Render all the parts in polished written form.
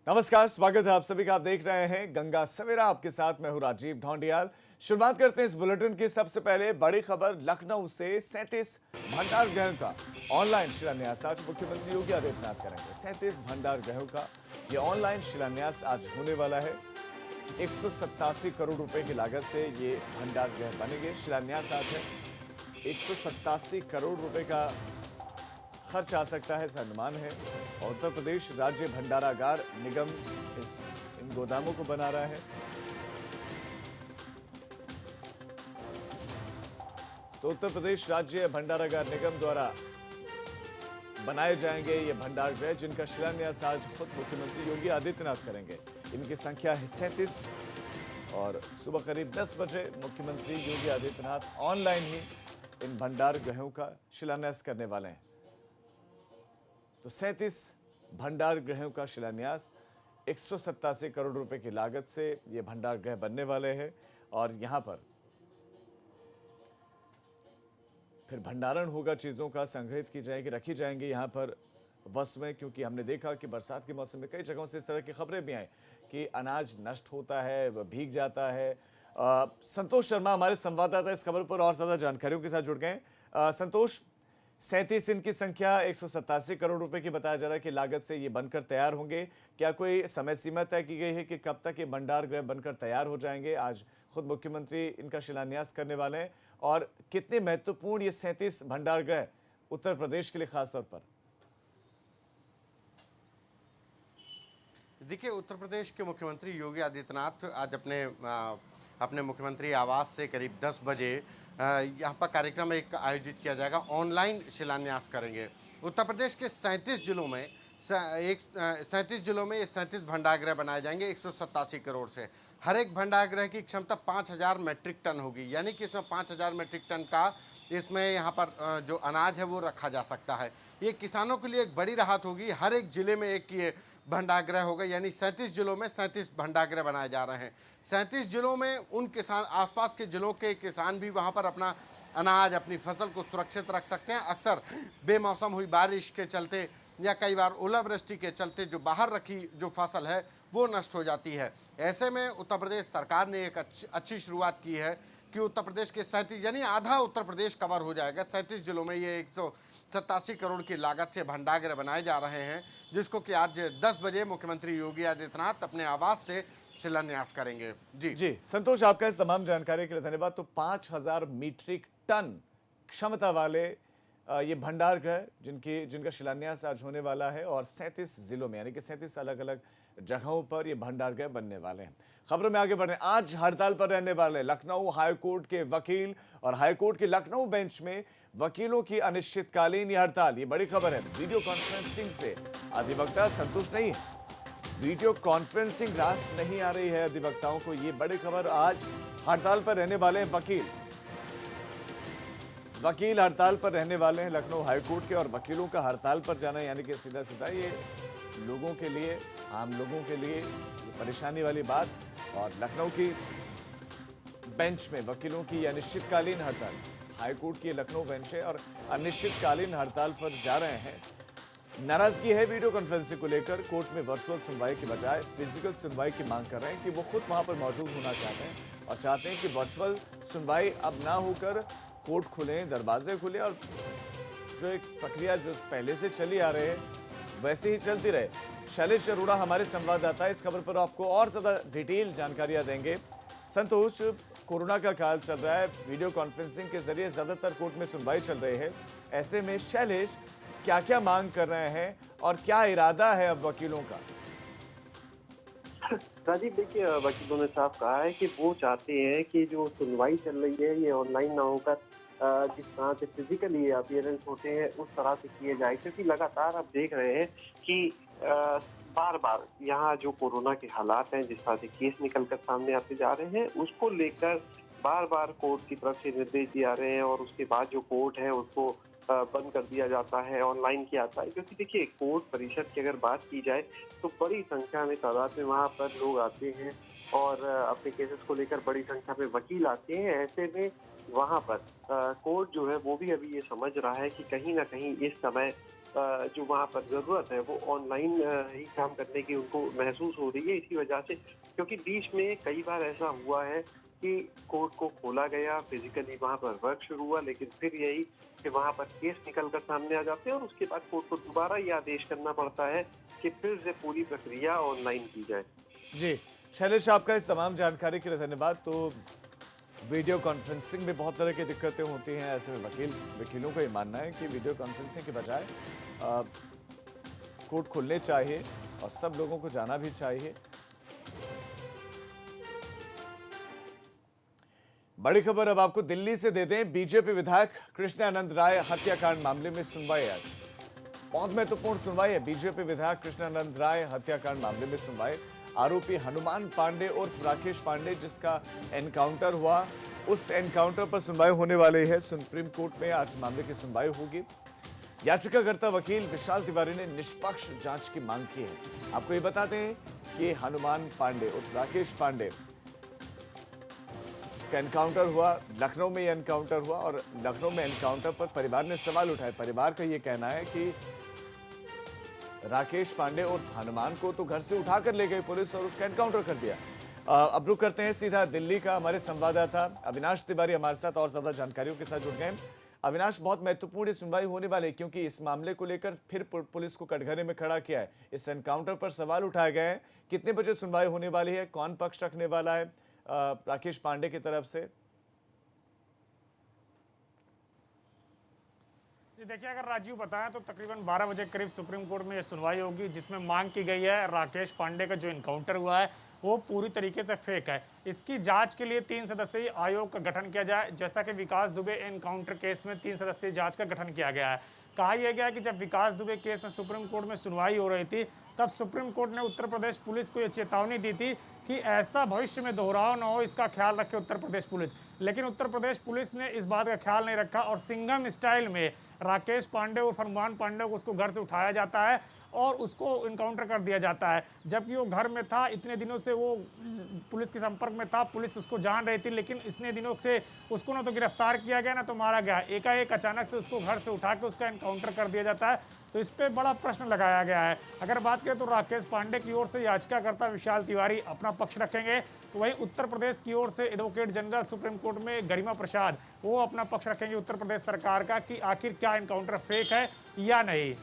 नमस्कार, स्वागत है आप सभी का। आप देख रहे हैं गंगा सवेरा, आपके साथ मैं हूं राजीव ढोंडियाल। शुरुआत करते हैं इस बुलेटिन की। सबसे पहले बड़ी खबर लखनऊ से 37 भंडार गृहों का ऑनलाइन शिलान्यास आज मुख्यमंत्री योगी आदित्यनाथ करेंगे। 37 भंडार गृहों का यह ऑनलाइन शिलान्यास आज होने वाला है। 187 करोड़ रुपए की लागत से ये भंडार गृह बनेंगे। शिलान्यास आज है। 187 करोड़ रुपए का खर्च आ सकता है, ऐसा अनुमान है। और उत्तर प्रदेश राज्य भंडारागार निगम इन गोदामों को बना रहा है। तो उत्तर प्रदेश राज्य भंडारागार निगम द्वारा बनाए जाएंगे ये भंडार गृह, जिनका शिलान्यास आज खुद मुख्यमंत्री योगी आदित्यनाथ करेंगे। इनकी संख्या है 37 और सुबह करीब 10 बजे मुख्यमंत्री योगी आदित्यनाथ ऑनलाइन ही इन भंडार गृहों का शिलान्यास करने वाले हैं। तो 37 भंडार गृहों का शिलान्यास, 187 करोड़ रुपए की लागत से ये भंडार गृह बनने वाले हैं। और यहां पर फिर भंडारण होगा, चीजों का संग्रहित की जाएगी, रखी जाएंगी यहां पर वस्तुएं। क्योंकि हमने देखा कि बरसात के मौसम में कई जगहों से इस तरह की खबरें भी आई कि अनाज नष्ट होता है, भीग जाता है। संतोष शर्मा हमारे संवाददाता इस खबर पर और ज्यादा जानकारियों के साथ जुड़ गए। संतोष, 37 इनकी संख्या, 187 करोड़ रुपए की बताया जा रहा है कि लागत से ये बनकर तैयार होंगे। क्या कोई समय सीमा तय की गई है कि कब तक ये भंडार गृह बनकर तैयार हो जाएंगे? आज खुद मुख्यमंत्री इनका शिलान्यास करने वाले हैं। और कितने महत्वपूर्ण ये 37 भंडार गृह उत्तर प्रदेश के लिए खासतौर पर? देखिए, उत्तर प्रदेश के मुख्यमंत्री योगी आदित्यनाथ आज अपने मुख्यमंत्री आवास से करीब 10 बजे यहाँ पर कार्यक्रम एक आयोजित किया जाएगा। ऑनलाइन शिलान्यास करेंगे। उत्तर प्रदेश के 37 जिलों में ये 37 भंडारगृह बनाए जाएंगे 187 करोड़ से। हर एक भंडारगृह की क्षमता 5000 मैट्रिक टन होगी, यानी कि इसमें 5000 मैट्रिक टन का इसमें यहाँ पर जो अनाज है वो रखा जा सकता है। ये किसानों के लिए एक बड़ी राहत होगी। हर एक जिले में एक ये भंडारगृह होगा, यानी 37 जिलों में 37 भंडारगृह बनाए जा रहे हैं। 37 जिलों में उन किसान, आसपास के जिलों के किसान भी वहाँ पर अपना अनाज, अपनी फसल को सुरक्षित रख सकते हैं। अक्सर बेमौसम हुई बारिश के चलते या कई बार ओलावृष्टि के चलते जो बाहर रखी जो फसल है वो नष्ट हो जाती है। ऐसे में उत्तर प्रदेश सरकार ने एक अच्छी शुरुआत की है कि उत्तर प्रदेश के 37, यानी आधा उत्तर प्रदेश कवर हो जाएगा। 37 जिलों में ये 187 करोड़ की लागत से भंडारगृह बनाए जा रहे हैं, जिसको कि आज 10 बजे मुख्यमंत्री योगी आदित्यनाथ अपने आवास से शिलान्यास करेंगे। जी संतोष, आपका इस तमाम जानकारी के लिए धन्यवाद। तो 5000 मीट्रिक टन क्षमता वाले ये भंडार गृह जिनका शिलान्यास आज होने वाला है और 37 जिलों में, यानी कि 37 अलग अलग जगहों पर ये भंडार गृह बनने वाले हैं। खबरों में आगे बढ़ रहे हैं। आज हड़ताल पर रहने वाले लखनऊ हाईकोर्ट के वकील और हाईकोर्ट की लखनऊ बेंच में वकीलों की अनिश्चितकालीन ये हड़ताल, ये बड़ी खबर है। वीडियो कॉन्फ्रेंसिंग से अधिवक्ता संतुष्ट नहीं है। वीडियो कॉन्फ्रेंसिंग रास नहीं आ रही है अधिवक्ताओं को, ये बड़ी खबर। आज हड़ताल पर रहने वाले वकील हड़ताल पर रहने वाले हैं लखनऊ हाईकोर्ट के। और वकीलों का हड़ताल पर जाना यानी कि सीधा सीधा ये लोगों के लिए, आम लोगों के लिए परेशानी वाली बात। और लखनऊ की बेंच में वकीलों की अनिश्चितकालीन हड़ताल, हाईकोर्ट की लखनऊ बेंच है और अनिश्चितकालीन हड़ताल पर जा रहे हैं। नाराजगी है वीडियो कॉन्फ्रेंसिंग को लेकर। कोर्ट में वर्चुअल सुनवाई के बजाय फिजिकल सुनवाई की मांग कर रहे हैं कि वो खुद वहां पर मौजूद होना चाहते हैं और चाहते हैं कि वर्चुअल सुनवाई अब ना होकर कोर्ट खुले, दरवाजे खुले और जो एक प्रक्रिया जो पहले से चली आ रही है वैसे ही चलती रहे। शैलेश अरोड़ा हमारे संवाददाता इस खबर पर आपको और ज्यादा डिटेल जानकारियां देंगे। संतोष, कोरोना का काल चल रहा है, वीडियो कॉन्फ्रेंसिंग के जरिए ज्यादातर कोर्ट में सुनवाई चल रही है। ऐसे में शैलेश क्या क्या मांग कर रहे हैं और क्या इरादा है अब वकीलों का? राजीव, देखिए, वकीलों ने साफ कहा है कि वो चाहते हैं कि जो सुनवाई चल रही है ये ऑनलाइन ना होकर जिस तरह से फिजिकली अपीयरेंस होते हैं उस तरह से किए जाए। क्योंकि लगातार आप देख रहे हैं कि बार बार यहाँ जो कोरोना के हालात हैं, जिस तरह से केस निकलकर सामने आते जा रहे हैं, उसको लेकर बार बार कोर्ट की तरफ से निर्देश दिए जा रहे हैं और उसके बाद जो कोर्ट है उसको बंद कर दिया जाता है, ऑनलाइन किया जाता है। क्योंकि देखिए, कोर्ट परिषद की अगर बात की जाए तो बड़ी संख्या में तादाद में वहाँ पर लोग आते हैं और अपने केसेस को लेकर बड़ी संख्या में वकील आते हैं। ऐसे में वहाँ पर कोर्ट जो है वो भी अभी ये समझ रहा है कि कहीं ना कहीं इस समय जो वहाँ पर ज़रूरत है वो ऑनलाइन ही काम करने की उनको महसूस हो रही है। इसी वजह से, क्योंकि बीच में कई बार ऐसा हुआ है कि कोर्ट को खोला गया, फिजिकली वहाँ पर वर्क शुरू हुआ, लेकिन फिर यही कि वहाँ पर केस निकल कर सामने आ जाते हैं और उसके बाद कोर्ट को दोबारा ये आदेश करना पड़ता है कि फिर से पूरी प्रक्रिया ऑनलाइन की जाए। जी, शैलेश, आपका इस तमाम जानकारी के लिए धन्यवाद। तो वीडियो कॉन्फ्रेंसिंग में बहुत तरह की दिक्कतें होती हैं। ऐसे में वकीलों का ये मानना है कि वीडियो कॉन्फ्रेंसिंग के बजाय कोर्ट खुलने चाहिए और सब लोगों को जाना भी चाहिए। बड़ी खबर अब आपको दिल्ली से दे दें। बीजेपी विधायक कृष्णानंद राय हत्याकांड मामले में सुनवाई आज। बहुत महत्वपूर्ण सुनवाई है। बीजेपी विधायक कृष्णानंद राय हत्याकांड मामले में सुनवाई। आरोपी हनुमान पांडे उर्फ राकेश पांडे जिसका एनकाउंटर हुआ, उस एनकाउंटर पर सुनवाई होने वाली है। सुप्रीम कोर्ट में आज मामले की सुनवाई होगी। याचिकाकर्ता वकील विशाल तिवारी ने निष्पक्ष जांच की मांग की है। आपको ये बताते हैं कि हनुमान पांडे उर्फ राकेश पांडे, इसका एनकाउंटर हुआ लखनऊ में। एनकाउंटर हुआ और लखनऊ में एनकाउंटर पर परिवार ने सवाल उठाए। परिवार का यह कहना है कि राकेश पांडे उर्फ हनुमान को तो घर से उठाकर ले गई पुलिस और उसका एनकाउंटर कर दिया। अब रुक करते हैं सीधा दिल्ली का। हमारे संवाददाता अविनाश तिवारी हमारे साथ और ज्यादा जानकारियों के साथ जुड़ गए। अविनाश, बहुत महत्वपूर्ण सुनवाई होने वाली है क्योंकि इस मामले को लेकर फिर पुलिस को कटघरे में खड़ा किया है। इस एनकाउंटर पर सवाल उठाए गए हैं। कितने बजे सुनवाई होने वाली है? कौन पक्ष रखने वाला है राकेश पांडे की तरफ से? देखिए, अगर राजीव बताया तो तकरीबन 12 बजे करीब सुप्रीम कोर्ट में ये सुनवाई होगी, जिसमें मांग की गई है राकेश पांडे का जो इनकाउंटर हुआ है वो पूरी तरीके से फेक है। इसकी जांच के लिए 3 सदस्यीय आयोग का गठन किया जाए। जैसा कि विकास दुबे एनकाउंटर केस में 3 सदस्यीय जांच का गठन किया गया है। कहा यह गया कि जब विकास दुबे केस में सुप्रीम कोर्ट में सुनवाई हो रही थी, तब सुप्रीम कोर्ट ने उत्तर प्रदेश पुलिस को यह चेतावनी दी थी कि ऐसा भविष्य में दोहराव न हो, इसका ख्याल रखे उत्तर प्रदेश पुलिस। लेकिन उत्तर प्रदेश पुलिस ने इस बात का ख्याल नहीं रखा और सिंघम स्टाइल में राकेश पांडे और हनुमान पांडे को उसको घर से उठाया जाता है और उसको इनकाउंटर कर दिया जाता है। जबकि वो घर में था, इतने दिनों से वो पुलिस के संपर्क में था, पुलिस उसको जान रही थी, लेकिन इतने दिनों से उसको ना तो गिरफ्तार किया गया ना तो मारा गया। एकाएक अचानक से उसको घर से उठा के उसका इनकाउंटर कर दिया जाता है। तो इस पर बड़ा प्रश्न लगाया गया है। अगर बात करें तो राकेश पांडे की ओर से याचिकाकर्ता विशाल तिवारी अपना पक्ष रखेंगे, तो वहीं उत्तर प्रदेश की ओर से एडवोकेट जनरल सुप्रीम कोर्ट में गरिमा प्रसाद वो अपना पक्ष रखेंगे उत्तर प्रदेश सरकार का कि आखिर क्या इनकाउंटर फेक है या नहीं।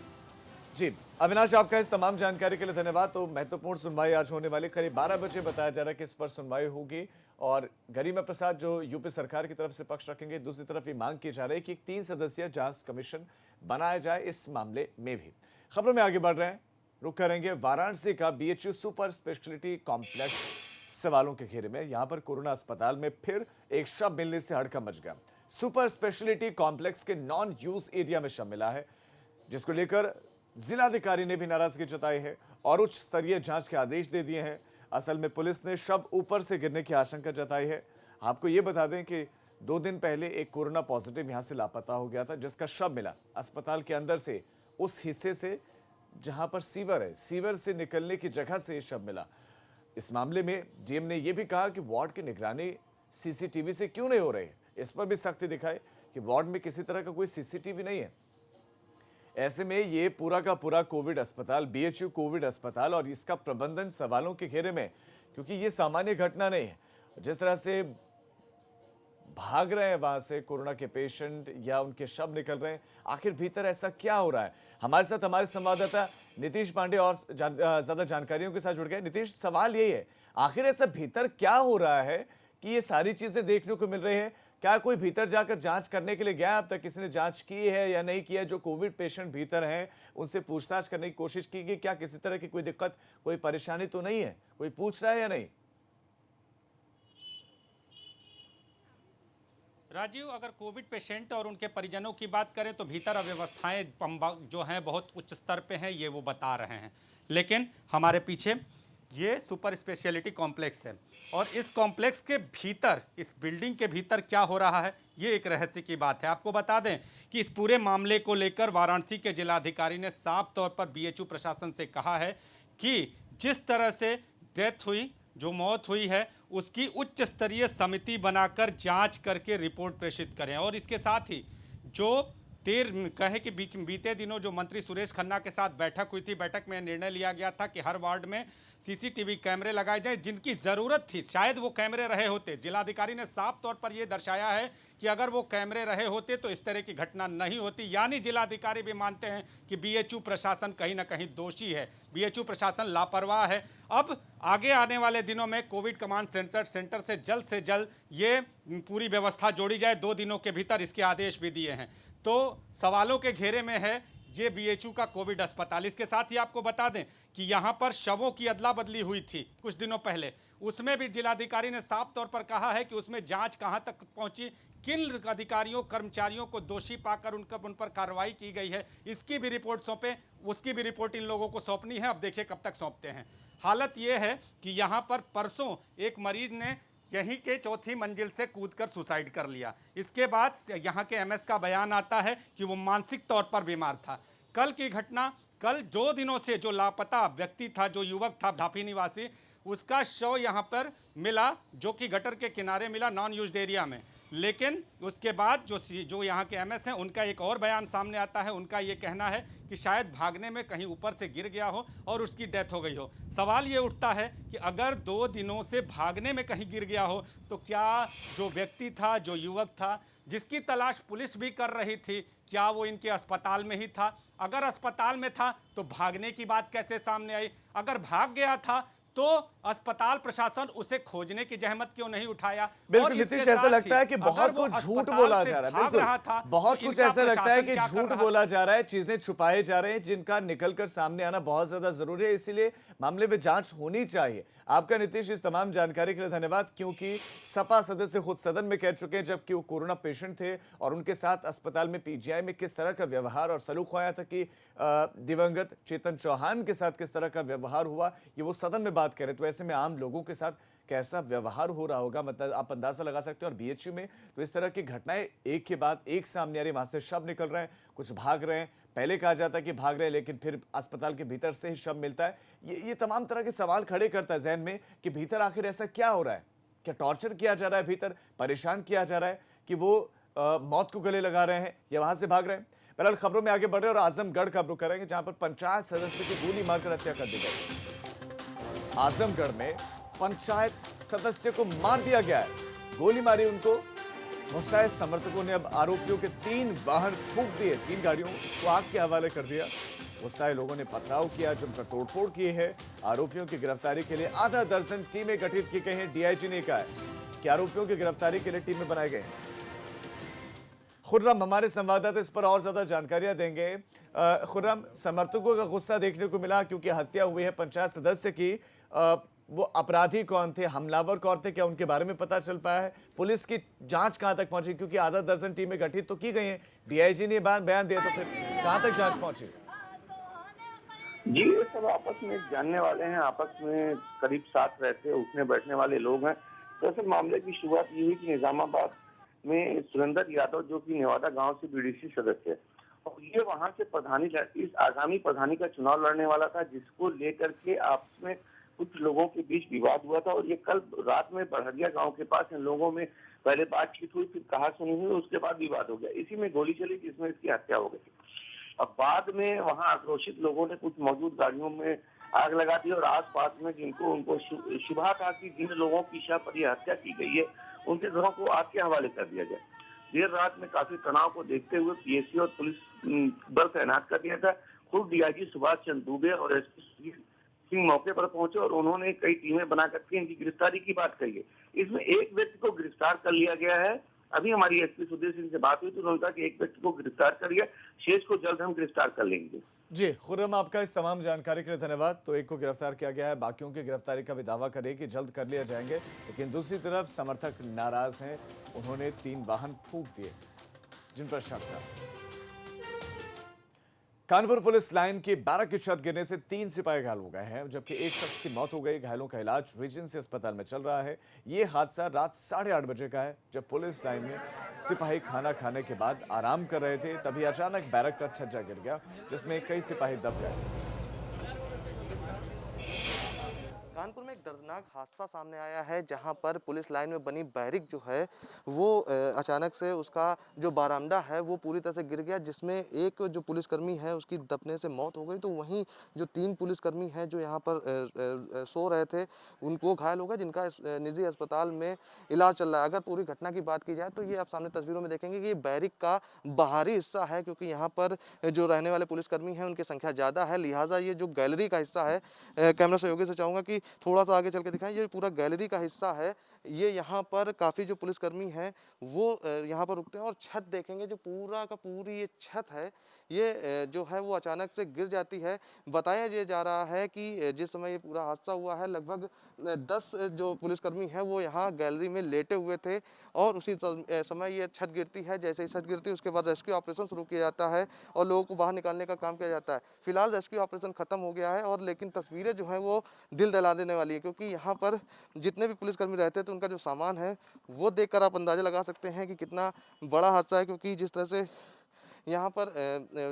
जी, अविनाश, आपका इस तमाम जानकारी के लिए धन्यवाद। तो महत्वपूर्ण सुनवाई आज होने वाली, करीब 12 बजे बताया जा रहा है कि इस पर सुनवाई होगी और गरिमा प्रसाद जो यूपी सरकार की तरफ से पक्ष रखेंगे। दूसरी तरफ ये मांग की जा रही है कि एक 3 सदस्यीय जांच कमीशन बनाया जाए इस मामले में भी। खबरों में आगे बढ़ रहे हैं, रुक करेंगे वाराणसी का बीएचयू सुपर स्पेशलिटी कॉम्प्लेक्स सवालों के घेरे में। यहां पर कोरोना अस्पताल में फिर एक शव मिलने से हड़कंप मच गया। सुपर स्पेशलिटी कॉम्प्लेक्स के नॉन यूज एरिया में शव मिला है, जिसको लेकर जिलाधिकारी ने भी नाराजगी जताई है और उच्च स्तरीय जांच के आदेश दे दिए हैं। असल में पुलिस ने शव ऊपर से गिरने की आशंका जताई है। आपको ये बता दें कि 2 दिन पहले एक कोरोना पॉजिटिव यहां से लापता हो गया था, जिसका शव मिला अस्पताल के अंदर से, उस हिस्से से जहां पर सीवर है, सीवर से निकलने की जगह से शव मिला। इस मामले में डीएम ने यह भी कहा कि वार्ड की निगरानी सीसीटीवी से क्यों नहीं हो रही है। इस पर भी सख्ती दिखाई कि वार्ड में किसी तरह का कोई सीसीटीवी नहीं है। ऐसे में ये पूरा का पूरा कोविड अस्पताल, बीएचयू कोविड अस्पताल, और इसका प्रबंधन सवालों के घेरे में, क्योंकि ये सामान्य घटना नहीं है। जिस तरह से भाग रहे हैं वहां से कोरोना के पेशेंट या उनके शव निकल रहे हैं, आखिर भीतर ऐसा क्या हो रहा है? हमारे साथ हमारे संवाददाता नीतीश पांडे और ज्यादा जानकारियों के साथ जुड़ गए। नीतीश, सवाल यही है, आखिर ऐसा भीतर क्या हो रहा है कि ये सारी चीजें देखने को मिल रही है? क्या कोई भीतर जाकर जांच करने के लिए गया? अब तक किसी ने जांच की है या नहीं की है? जो कोविड पेशेंट भीतर हैं उनसे पूछताछ करने की कोशिश की गई? क्या किसी तरह की कोई दिक्कत, कोई परेशानी तो नहीं है? कोई पूछ रहा है या नहीं? राजीव, अगर कोविड पेशेंट और उनके परिजनों की बात करें तो भीतर अव्यवस्थाएं जो हैं बहुत उच्च स्तर पे हैं, ये वो बता रहे हैं। लेकिन हमारे पीछे ये सुपर स्पेशलिटी कॉम्प्लेक्स है और इस कॉम्प्लेक्स के भीतर, इस बिल्डिंग के भीतर क्या हो रहा है, ये एक रहस्य की बात है। आपको बता दें कि इस पूरे मामले को लेकर वाराणसी के जिलाधिकारी ने साफ तौर पर बीएचयू प्रशासन से कहा है कि जिस तरह से डेथ हुई, जो मौत हुई है, उसकी उच्च स्तरीय समिति बनाकर जांच करके रिपोर्ट प्रेषित करें और इसके साथ ही जो कहे कि बीते दिनों जो मंत्री सुरेश खन्ना के साथ बैठक हुई थी, बैठक में निर्णय लिया गया था कि हर वार्ड में सीसीटीवी कैमरे लगाए जाएं, जिनकी ज़रूरत थी शायद वो कैमरे रहे होते। जिलाधिकारी ने साफ तौर पर यह दर्शाया है कि अगर वो कैमरे रहे होते तो इस तरह की घटना नहीं होती। यानी जिलाधिकारी भी मानते हैं कि बीएचयू प्रशासन कहीं ना कहीं दोषी है, बीएचयू प्रशासन लापरवाह है। अब आगे आने वाले दिनों में कोविड कमांड सेंटर से जल्द ये पूरी व्यवस्था जोड़ी जाए। 2 दिनों के भीतर इसके आदेश भी दिए हैं। तो सवालों के घेरे में है ये बीएचयू का कोविड अस्पताल। इसके साथ ही आपको बता दें कि यहाँ पर शवों की अदला बदली हुई थी कुछ दिनों पहले, उसमें भी जिलाधिकारी ने साफ तौर पर कहा है कि उसमें जांच कहाँ तक पहुंची, किन अधिकारियों कर्मचारियों को दोषी पाकर उन पर कार्रवाई की गई है, इसकी भी रिपोर्ट सौंपे, उसकी भी रिपोर्ट इन लोगों को सौंपनी है। अब देखिए कब तक सौंपते हैं। हालत यह है कि यहाँ पर परसों एक मरीज ने यहीं के 4थी मंजिल से कूदकर सुसाइड कर लिया। इसके बाद यहाँ के एमएस का बयान आता है कि वो मानसिक तौर पर बीमार था। कल की घटना, कल 2 दिनों से जो लापता व्यक्ति था, जो युवक था ढापी निवासी, उसका शव यहाँ पर मिला, जो कि गटर के किनारे मिला नॉन यूज्ड एरिया में। लेकिन उसके बाद जो यहाँ के एमएस हैं, उनका एक और बयान सामने आता है। उनका ये कहना है कि शायद भागने में कहीं ऊपर से गिर गया हो और उसकी डेथ हो गई हो। सवाल ये उठता है कि अगर 2 दिनों से भागने में कहीं गिर गया हो तो क्या जो व्यक्ति था, जो युवक था, जिसकी तलाश पुलिस भी कर रही थी, क्या वो इनके अस्पताल में ही था? अगर अस्पताल में था तो भागने की बात कैसे सामने आई? अगर भाग गया था तो अस्पताल प्रशासन उसे खोजने की जहमत क्यों नहीं उठाया? बिल्कुल नीतीश, ऐसा लगता है कि बहुत कुछ झूठ बोला जा रहा है। बिल्कुल बहुत कुछ ऐसा लगता है कि झूठ बोला जा रहा है, चीजें छुपाए जा रहे हैं जिनका निकलकर सामने आना बहुत ज्यादा जरूरी है। इसीलिए मामले में जांच होनी चाहिए। आपका नीतीश इस तमाम जानकारी के लिए धन्यवाद, क्योंकि सपा सदस्य खुद सदन में कह चुके हैं जबकि वो कोरोना पेशेंट थे और उनके साथ अस्पताल में पीजीआई में किस तरह का व्यवहार और सलूक आया था कि दिवंगत चेतन चौहान के साथ किस तरह का व्यवहार हुआ, ये वो सदन में बात करें। तो ऐसे में आम लोगों के साथ कैसा व्यवहार हो रहा होगा, मतलब आप अंदाजा लगा सकते हैं। और बीएचयू में तो इस तरह की घटनाएं एक के बाद एक सामने आ रही, वहां से शव निकल रहे हैं, कुछ भाग रहे हैं। पहले कहा जाता है कि भाग रहे हैं लेकिन फिर अस्पताल के भीतर से ही शव मिलता है। ये तमाम तरह के सवाल खड़े करता है जहन में कि भीतर आखिर ऐसा क्या हो रहा है? क्या टॉर्चर किया जा रहा है, भीतर परेशान किया जा रहा है कि वो मौत को गले लगा रहे हैं या वहां से भाग रहे हैं? फिलहाल खबरों में आगे बढ़ रहे हैं और आजमगढ़ का रुख करेंगे, जहां पर पंचायत सदस्य की गोली मारकर हत्या कर दी गई। आजमगढ़ में पंचायत सदस्य को मार दिया गया है, गोली मारी उनको। गुस्साए समर्थकों ने अब आरोपियों के 3 वाहन फूंक दिए, 3 गाड़ियों को आग के हवाले कर दिया। गुस्साए लोगों ने पथराव किया, जिन पर तोड़फोड़ की है। आरोपियों की गिरफ्तारी के लिए आधा दर्जन टीमें गठित की गई हैं। डीआईजी ने कहा है कि आरोपियों की गिरफ्तारी के लिए टीमें बनाई गई हैं। खुर्रम हमारे संवाददाता इस पर और ज्यादा जानकारियां देंगे। खुर्रम, समर्थकों का गुस्सा देखने को मिला क्योंकि हत्या हुई है पंचायत सदस्य की। वो अपराधी कौन थे, हमलावर कौन थे, क्या उनके बारे में पता चल पाया है? पुलिस की जांच कहां तक पहुंची, क्योंकि आधा दर्जन टीमें गठित तो की गई हैं, डीआईजी ने बयान दिया, तो फिर कहां तक जांच पहुंची? जी, ये सब आपस में जानने वाले हैं, आपस में करीब साथ रहते उठने बैठने वाले लोग हैं। दरअसल मामले की शुरुआत ये हुई कि निजामाबाद में सुरेंद्र यादव, जो कि नेवादा गांव से बीडीसी सदस्य है, और ये वहां से प्रधानी इस आगामी प्रधानी का चुनाव लड़ने वाला था, जिसको लेकर के आपस में कुछ लोगों के बीच विवाद हुआ था। और ये कल रात में बड़हरिया गांव के पास इन लोगों में पहले बातचीत हुई, फिर कहा सुनी हुई, उसके बाद विवाद हो गया। इसी में गोली चली जिसमें इसकी हत्या हो गई। अब बाद में वहां आक्रोशित लोगों ने कुछ मौजूद गाड़ियों में आग लगा दी और आसपास में उनको शुबा था कि जिन लोगों की शव पर यह हत्या की गई है उनके घरों को आग के हवाले कर दिया जाए। देर रात में काफी तनाव को देखते हुए पीएसी और पुलिस बल तैनात कर दिया था। खुद डीआईजी सुभाष चंद्र दुबे और एसपी सिंह मौके पर पहुंचे और उन्होंने कई टीमें बना करके इनकी गिरफ्तारी की बात कही है। इसमें एक व्यक्ति को गिरफ्तार कर लिया गया है। अभी हमारी एसपी सुधीर सिंह से बात हुई तो उन्होंने कहा कि एक व्यक्ति को गिरफ्तार कर लिया, शेष को जल्द हम गिरफ्तार कर लेंगे। जी खुर्रम, आपका इस तमाम जानकारी के लिए धन्यवाद। तो एक को गिरफ्तार किया गया है, बाकियों की गिरफ्तारी का भी दावा करे कि जल्द कर लिया जाएंगे, लेकिन दूसरी तरफ समर्थक नाराज हैं। उन्होंने 3 वाहन फूंक दिए जिन पर शक था। कानपुर पुलिस लाइन की बैरक की छत गिरने से 3 सिपाही घायल हो गए हैं, जबकि एक शख्स की मौत हो गई। घायलों का इलाज रीजेंसी अस्पताल में चल रहा है। ये हादसा रात 8:30 बजे का है, जब पुलिस लाइन में सिपाही खाना खाने के बाद आराम कर रहे थे, तभी अचानक बैरक का छज्जा गिर गया, जिसमें कई सिपाही दब गए। कानपुर में एक दर्दनाक हादसा सामने आया है जहां पर पुलिस लाइन में बनी बैरिक जो है वो अचानक से उसका जो बारामदा है वो पूरी तरह से गिर गया, जिसमें एक जो पुलिसकर्मी है उसकी दबने से मौत हो गई। तो वहीं जो 3 पुलिसकर्मी हैं जो यहां पर सो रहे थे उनको घायल हो गए, जिनका निजी अस्पताल में इलाज चल रहा है। अगर पूरी घटना की बात की जाए तो ये आप सामने तस्वीरों में देखेंगे कि ये बैरिक का बाहरी हिस्सा है, क्योंकि यहाँ पर जो रहने वाले पुलिसकर्मी हैं उनकी संख्या ज़्यादा है, लिहाजा ये जो गैलरी का हिस्सा है, कैमरा सहयोगी से चाहूँगा कि थोड़ा सा आगे चल के दिखाएं, ये पूरा गैलरी का हिस्सा है। ये यहाँ पर काफ़ी जो पुलिसकर्मी हैं वो यहाँ पर रुकते हैं और छत देखेंगे, जो पूरा का पूरी ये छत है ये जो है वो अचानक से गिर जाती है। बताया ये जा रहा है कि जिस समय ये पूरा हादसा हुआ है लगभग 10 जो पुलिसकर्मी हैं वो यहाँ गैलरी में लेटे हुए थे और उसी समय ये छत गिरती है। जैसे ही छत गिरती है उसके बाद रेस्क्यू ऑपरेशन शुरू किया जाता है और लोगों को बाहर निकालने का काम किया जाता है। फिलहाल रेस्क्यू ऑपरेशन खत्म हो गया है और लेकिन तस्वीरें जो हैं वो दिल दहला देने वाली है, क्योंकि यहाँ पर जितने भी पुलिसकर्मी रहते थे उनका जो सामान है वो देखकर आप अंदाजा लगा सकते हैं कि कितना बड़ा हादसा है। क्योंकि जिस तरह से यहाँ पर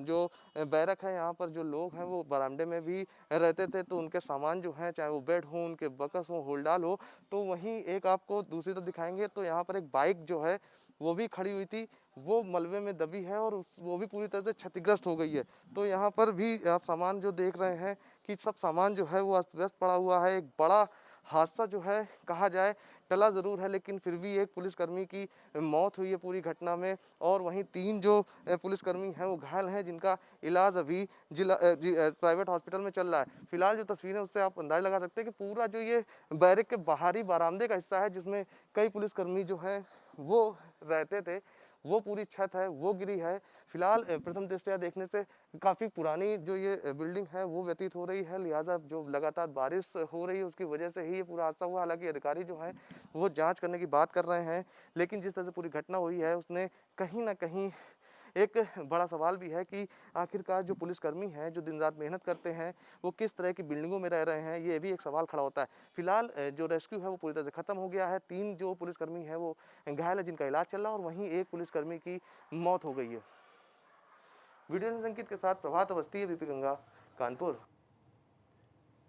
जो बैरक है, यहाँ पर जो लोग हैं वो बरामदे में भी रहते थे, तो उनके सामान जो हैं चाहे वो बेड हो, उनके बकस हो, होल्डाल हो, तो वहीं एक आपको दूसरी तरफ दिखाएंगे तो यहाँ पर एक बाइक जो है वो भी खड़ी हुई थी, वो मलबे में दबी है और वो भी पूरी तरह से क्षतिग्रस्त हो गई है। तो यहाँ पर भी आप सामान जो देख रहे हैं कि सब सामान जो है वो अस्त व्यस्त पड़ा हुआ है। एक बड़ा हादसा जो है कहा जाए टला ज़रूर है, लेकिन फिर भी एक पुलिसकर्मी की मौत हुई है पूरी घटना में और वहीं 3 जो पुलिसकर्मी हैं वो घायल हैं, जिनका इलाज अभी प्राइवेट हॉस्पिटल में चल रहा है। फिलहाल जो तस्वीरें उससे आप अंदाजा लगा सकते हैं कि पूरा जो ये बैरिक के बाहरी बारामदे का हिस्सा है जिसमें कई पुलिसकर्मी जो हैं वो रहते थे, वो पूरी छत है वो गिरी है। फिलहाल प्रथम दृष्टया देखने से काफ़ी पुरानी जो ये बिल्डिंग है वो व्यतीत हो रही है, लिहाजा जो लगातार बारिश हो रही है उसकी वजह से ही ये पूरा हादसा हुआ। हालांकि अधिकारी जो हैं वो जांच करने की बात कर रहे हैं, लेकिन जिस तरह से पूरी घटना हुई है उसने कहीं ना कहीं एक बड़ा सवाल भी है कि आखिरकार जो पुलिसकर्मी हैं जो दिन रात मेहनत करते हैं वो किस तरह की बिल्डिंगों में रह रहे हैं, ये भी एक सवाल खड़ा होता है। फिलहाल जो रेस्क्यू है वो पूरी तरह से खत्म हो गया है। 3 जो पुलिसकर्मी हैं वो घायल है जिनका इलाज चल रहा है और वहीं एक पुलिसकर्मी की मौत हो गई है। वीडियो संकेत के साथ प्रभात अवस्थी, एबीपी गंगा, कानपुर।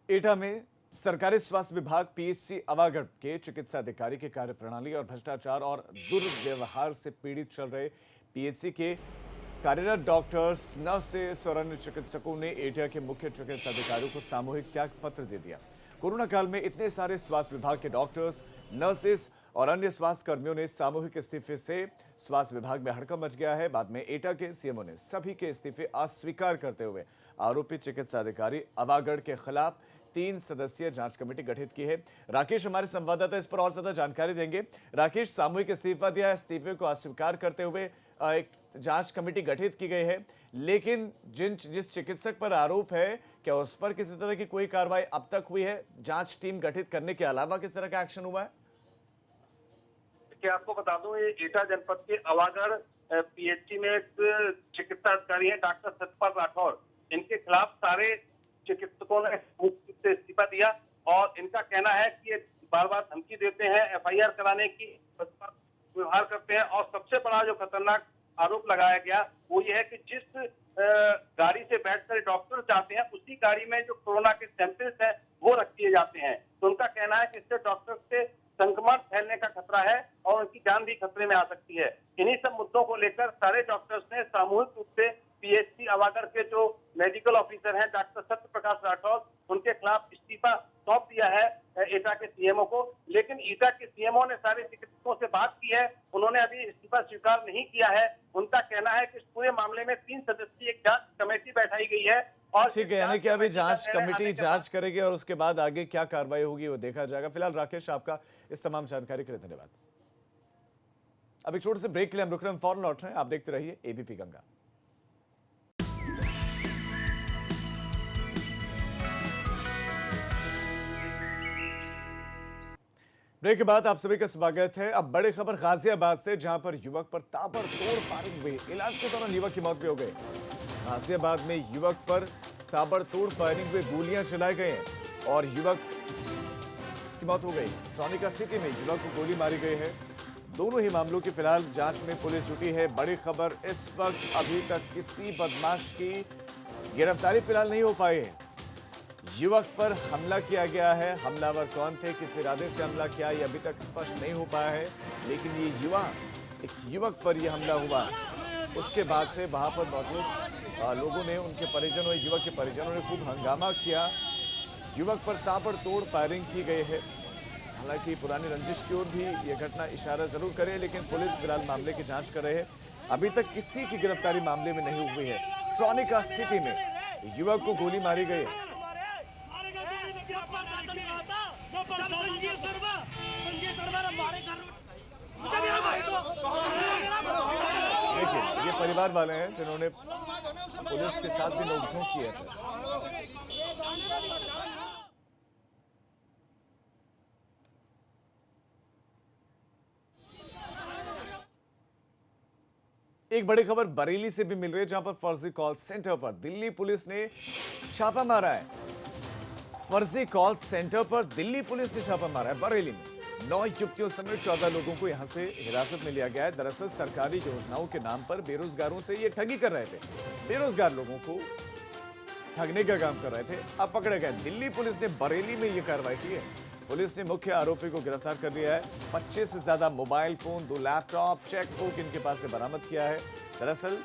एटा में सरकारी स्वास्थ्य विभाग पीएचसी अवागढ़ के चिकित्सा अधिकारी की कार्यप्रणाली और भ्रष्टाचार और दुर्व्यवहार से पीड़ित चल रहे पीएचसी के कार्यरत डॉक्टर्स, नर्सेस और अन्य चिकित्सकों ने एटा के मुख्य चिकित्सा अधिकारियों को सामूहिक त्याग पत्र दे दिया। कोरोना काल में इतने सारे स्वास्थ्य विभाग के डॉक्टर्स, नर्सेस और अन्य स्वास्थ्य कर्मियों ने सामूहिक इस्तीफे से स्वास्थ्य विभाग में हड़कंप मच गया है। बाद में एटा के सीएमओ ने सभी के इस्तीफे अस्वीकार करते हुए आरोपी चिकित्सा अधिकारी अवागढ़ के खिलाफ 3 सदस्यीय जांच कमेटी गठित की है। राकेश हमारे संवाददाता इस पर और ज्यादा जानकारी देंगे। राकेश, सामूहिक इस्तीफा दिया है, इस्तीफे को अस्वीकार करते हुए एक जांच कमेटी गठित की गई है, लेकिन जिस चिकित्सक पर आरोप है क्या उस पर किसी तरह की कोई कार्रवाई अब तक हुई है? जांच टीम गठित करने के अलावा किस तरह का एक्शन हुआ है? क्या आपको बता दूं, ये एटा जनपद के अवागढ़ पीएचसी में एक चिकित्सा अधिकारी है डॉक्टर सतपाल राठौर। इनके खिलाफ सारे चिकित्सकों ने से इस्तीफा दिया और इनका कहना है कि ये बार बार धमकी देते हैं, एफआईआर कराने की व्यवहार करते हैं और सबसे बड़ा जो खतरनाक आरोप लगाया गया वो ये है कि जिस गाड़ी से बैठकर डॉक्टर जाते हैं उसी गाड़ी में जो कोरोना के सैंपल्स हैं वो रख दिए जाते हैं। तो उनका कहना है कि इससे डॉक्टर से संक्रमण फैलने का खतरा है और उनकी जान भी खतरे में आ सकती है। इन्हीं सब मुद्दों को लेकर सारे डॉक्टर्स ने सामूहिक रूप से पीएचसी अवागढ़ के जो मेडिकल ऑफिसर हैं डॉक्टर सत्य प्रकाश राठौर, उनके खिलाफ इस्तीफा सौंप दिया है एटा के सीएमओ को। लेकिन एटा के सीएमओ ने सारे चिकित्सकों से बात की है, उन्होंने अभी इस्तीफा स्वीकार नहीं किया है। उनका कहना है कि इस पूरे मामले में 3 सदस्यीय एक जांच कमेटी बैठाई गई है और ठीक है, यानी कि अभी जांच कमेटी जांच करेगी और उसके बाद आगे क्या कार्रवाई होगी वो देखा जाएगा। फिलहाल राकेश, आपका इस तमाम जानकारी के लिए धन्यवाद। अब एक छोटे से ब्रेक के लिए हम रुक रहे हैं, फौरन लौट रहे हैं। आप देखते रहिए एबीपी गंगा। ब्रेक के बाद आप सभी का स्वागत है। अब बड़ी खबर गाजियाबाद से, जहां पर युवक पर ताबड़तोड़ फायरिंग हुई। इलाज के दौरान युवक की मौत भी हो गई। गाजियाबाद में युवक पर ताबड़तोड़ फायरिंग हुई, गोलियां चलाई गई हैं और युवक की मौत हो गई। ट्रॉनिका सिटी में युवक को गोली मारी गई है। दोनों ही मामलों की फिलहाल जांच में पुलिस जुटी है। बड़ी खबर इस वक्त, अभी तक किसी बदमाश की गिरफ्तारी फिलहाल नहीं हो पाई है। युवक पर हमला किया गया है। हमलावर कौन थे, किस इरादे से हमला किया, ये अभी तक स्पष्ट नहीं हो पाया है, लेकिन ये एक युवक पर यह हमला हुआ। उसके बाद से वहां पर मौजूद लोगों ने, उनके परिजनों, युवक के परिजनों ने खूब हंगामा किया। युवक पर ताबड़तोड़ फायरिंग की गई है। हालांकि पुरानी रंजिश की ओर भी यह घटना इशारा जरूर करे, लेकिन पुलिस फिलहाल मामले की जांच कर रहे हैं। अभी तक किसी की गिरफ्तारी मामले में नहीं हुई है। ट्रॉनिका सिटी में युवक को गोली मारी गई है। देखिए, ये परिवार वाले हैं जिन्होंने पुलिस के साथ भी नोकझोंक किए थे। एक बड़ी खबर बरेली से भी मिल रही है, जहां पर फर्जी कॉल सेंटर पर दिल्ली पुलिस ने छापा मारा है। फर्जी कॉल सेंटर पर दिल्ली पुलिस ने छापा मारा है। बरेली में 9 युवतियों समेत 14 लोगों को यहां से हिरासत में लिया गया है। दरअसल सरकारी योजनाओं के नाम पर बेरोजगारों से ये ठगी कर रहे थे। बेरोजगार लोगों को ठगने का काम कर रहे थे। अब पकड़े गए। दिल्ली पुलिस ने बरेली में ये कार्रवाई की है। पुलिस ने मुख्य आरोपी को गिरफ्तार कर लिया है। 25 से ज्यादा मोबाइल फोन, 2 लैपटॉप, चेकबुक इनके पास से बरामद किया है। दरअसल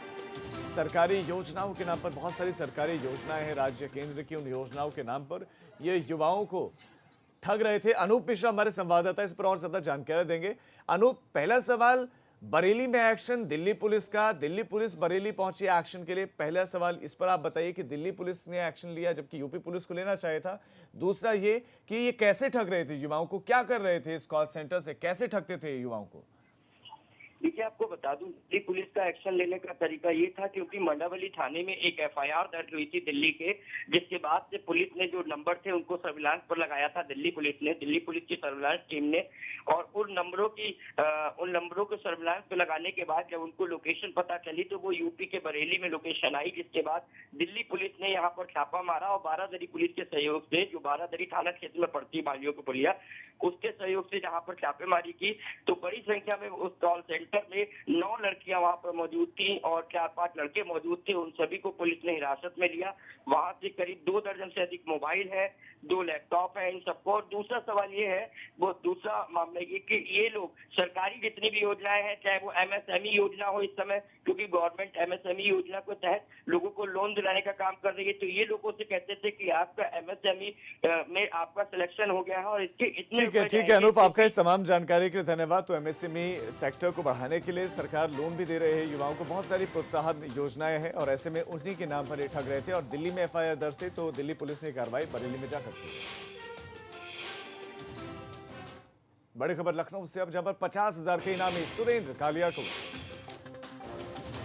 सरकारी योजनाओं के नाम पर, बहुत सारी सरकारी योजनाएं हैं राज्य केंद्र की, उन योजनाओं के नाम पर ये युवाओं को ठग रहे थे। अनूप मिश्रा हमारे संवाददाता इस पर और ज्यादा जानकारी देंगे। अनूप, पहला सवाल, बरेली में एक्शन दिल्ली पुलिस का, दिल्ली पुलिस बरेली पहुंची एक्शन के लिए। पहला सवाल इस पर आप बताइए कि दिल्ली पुलिस ने एक्शन लिया जबकि यूपी पुलिस को लेना चाहिए था। दूसरा ये कि ये कैसे ठग रहे थे युवाओं को, क्या कर रहे थे इस कॉल सेंटर से, कैसे ठगते थे युवाओं को? देखिए, आपको बता दूं, दिल्ली पुलिस का एक्शन लेने का तरीका ये था क्योंकि मंडावली थाने में एक एफआईआर दर्ज हुई थी दिल्ली के, जिसके बाद से पुलिस ने जो नंबर थे उनको सर्विलांस पर लगाया था। दिल्ली पुलिस की सर्विलांस टीम ने, और उन नंबरों को सर्विलांस पे लगाने के बाद जब उनको लोकेशन पता चली तो वो यूपी के बरेली में लोकेशन आई, जिसके बाद दिल्ली पुलिस ने यहाँ पर छापा मारा और बारादरी पुलिस के सहयोग से, जो बारादरी थाना क्षेत्र में पड़ती है बालियों की पुलिया, उसके सहयोग से जहाँ पर छापेमारी की तो बड़ी संख्या में उस कॉल सेंटर में 9 लड़कियां वहां पर मौजूद थी और 4-5 लड़के मौजूद थे। उन सभी को पुलिस ने हिरासत में लिया। वहां से करीब 2 दर्जन से अधिक मोबाइल है, 2 लैपटॉप है इन सबको। और दूसरा सवाल ये है, वो दूसरा मामला ये कि ये लोग सरकारी जितनी भी योजनाएं हैं, चाहे वो एमएसएमई योजना हो, इस समय क्योंकि गवर्नमेंट एमएसएमई योजना के तहत लोगों को लोन दिलाने का काम कर रही है, तो ये लोगों से कहते थे कि आपका एमएसएमई में आपका सिलेक्शन हो गया है और इसके इतने। ठीक है अनूप, आपका इस तमाम जानकारी के लिए धन्यवाद। तो एमएसएमई सेक्टर को बढ़ाने के लिए सरकार लोन भी दे रहे हैं युवाओं को, बहुत सारी प्रोत्साहन योजनाएं हैं और ऐसे में उन्हीं के नाम पर ये ठग रहे थे। और दिल्ली में एफआईआर दर्ज थी तो दिल्ली पुलिस ने कार्रवाई बरेली में जाकर की। बड़ी खबर लखनऊ से अब, जहां पर 50,000 के इनामी सुरेंद्र कालिया को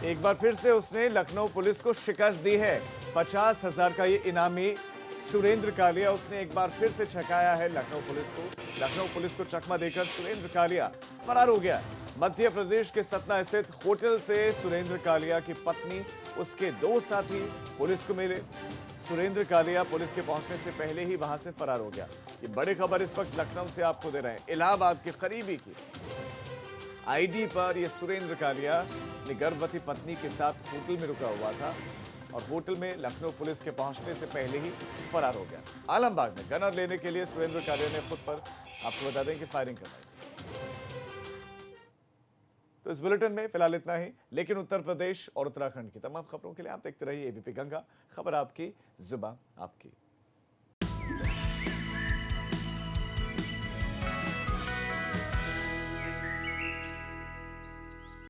एक बार फिर से उसने लखनऊ पुलिस को शिकस्त दी है। 50,000 का ये इनामी सुरेंद्र कालिया, उसने एक बार फिर से छकाया है लखनऊ पुलिस को। लखनऊ पुलिस को चकमा देकर सुरेंद्र कालिया फरार हो गया। मध्य प्रदेश के सतना स्थित होटल से सुरेंद्र कालिया की पत्नी, उसके 2 साथी पुलिस को मिले। सुरेंद्र कालिया पुलिस के पहुंचने से पहले ही वहां से फरार हो गया। ये बड़ी खबर इस वक्त लखनऊ से आपको दे रहे हैं। इलाहाबाद के करीबी की आईडी पर यह सुरेंद्र कालिया अपनी गर्भवती पत्नी के साथ होटल में रुका हुआ था और होटल में लखनऊ पुलिस के पहुंचने से पहले ही फरार हो गया। आलमबाग में गनर लेने के लिए सुरेंद्र कालिया ने खुद पर, आपको बता दें कि फायरिंग करवाई थी। तो इस बुलेटिन में फिलहाल इतना ही, लेकिन उत्तर प्रदेश और उत्तराखंड की तमाम खबरों के लिए आप देखते रहिए एबीपी गंगा, खबर आपकी, जुबान आपकी।